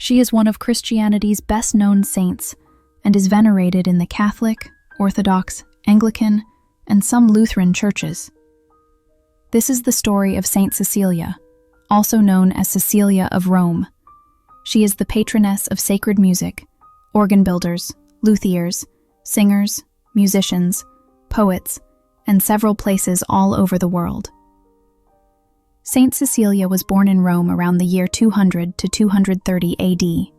She is one of Christianity's best-known saints and is venerated in the Catholic, Orthodox, Anglican, and some Lutheran churches. This is the story of Saint Cecilia, also known as Cecilia of Rome. She is the patroness of sacred music, organ builders, luthiers, singers, musicians, poets, and several places all over the world. Saint Cecilia was born in Rome around the year 200 to 230 AD.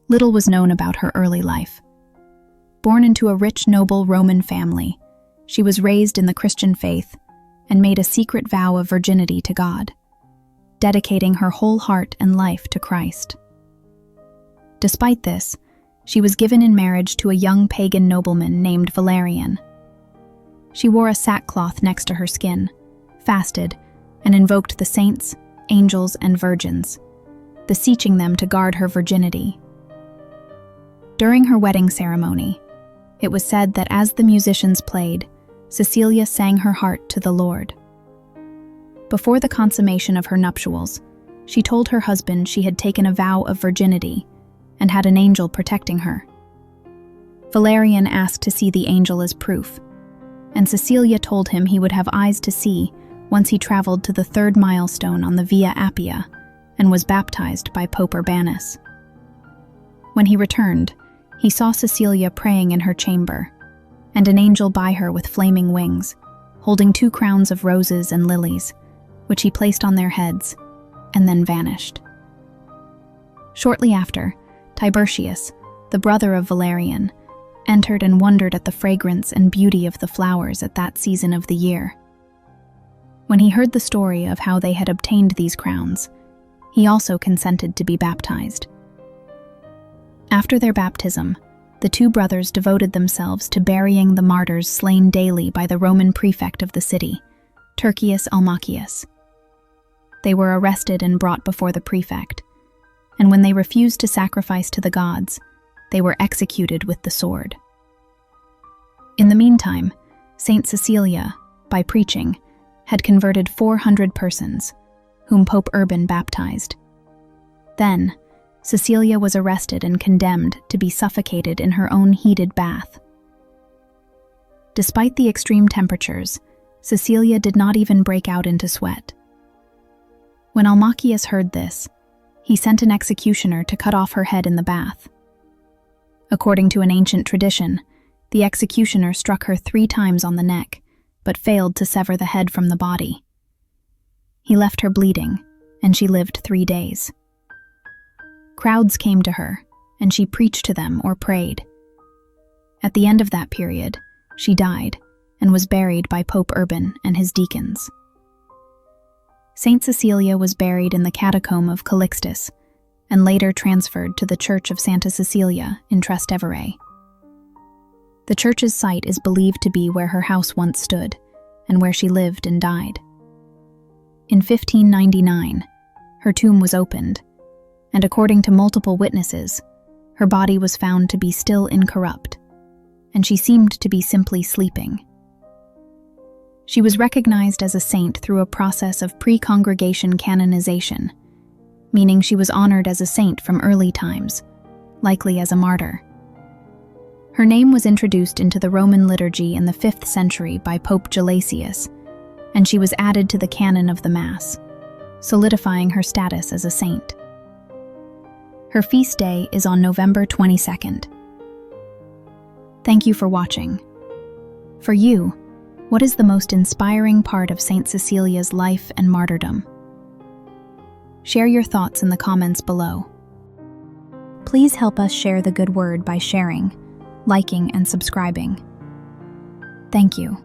Little was known about her early life. Born into a rich, noble Roman family, she was raised in the Christian faith and made a secret vow of virginity to God, dedicating her whole heart and life to Christ. Despite this, she was given in marriage to a young pagan nobleman named Valerian. She wore a sackcloth next to her skin, fasted, and invoked the saints, angels, and virgins, beseeching them to guard her virginity. During her wedding ceremony, it was said that as the musicians played, Cecilia sang her heart to the Lord. Before the consummation of her nuptials, she told her husband she had taken a vow of virginity and had an angel protecting her. Valerian asked to see the angel as proof, and Cecilia told him he would have eyes to see once he traveled to the third milestone on the Via Appia and was baptized by Pope Urbanus. When he returned, he saw Cecilia praying in her chamber, and an angel by her with flaming wings, holding 2 crowns of roses and lilies, which he placed on their heads, and then vanished. Shortly after, Tiburtius, the brother of Valerian, entered and wondered at the fragrance and beauty of the flowers at that season of the year. When he heard the story of how they had obtained these crowns, he also consented to be baptized. After their baptism, the 2 brothers devoted themselves to burying the martyrs slain daily by the Roman prefect of the city, Tertius Almachius. They were arrested and brought before the prefect, and when they refused to sacrifice to the gods, they were executed with the sword. In the meantime, Saint Cecilia, by preaching, had converted 400 persons, whom Pope Urban baptized. Then, Cecilia was arrested and condemned to be suffocated in her own heated bath. Despite the extreme temperatures, Cecilia did not even break out into sweat. When Almachius heard this, he sent an executioner to cut off her head in the bath. According to an ancient tradition, the executioner struck her 3 times on the neck, but failed to sever the head from the body. He left her bleeding, and she lived 3 days. Crowds came to her, and she preached to them or prayed. At the end of that period, she died and was buried by Pope Urban and his deacons. Saint Cecilia was buried in the catacomb of Calixtus and later transferred to the Church of Santa Cecilia in Trastevere. The church's site is believed to be where her house once stood and where she lived and died. In 1599, her tomb was opened, and according to multiple witnesses, her body was found to be still incorrupt, and she seemed to be simply sleeping. She was recognized as a saint through a process of pre-congregation canonization, meaning she was honored as a saint from early times, likely as a martyr. Her name was introduced into the Roman liturgy in the 5th century by Pope Gelasius, and she was added to the canon of the Mass, solidifying her status as a saint. Her feast day is on November 22nd. Thank you for watching. For you, what is the most inspiring part of Saint Cecilia's life and martyrdom? Share your thoughts in the comments below. Please help us share the good word by sharing, liking, and subscribing. Thank you.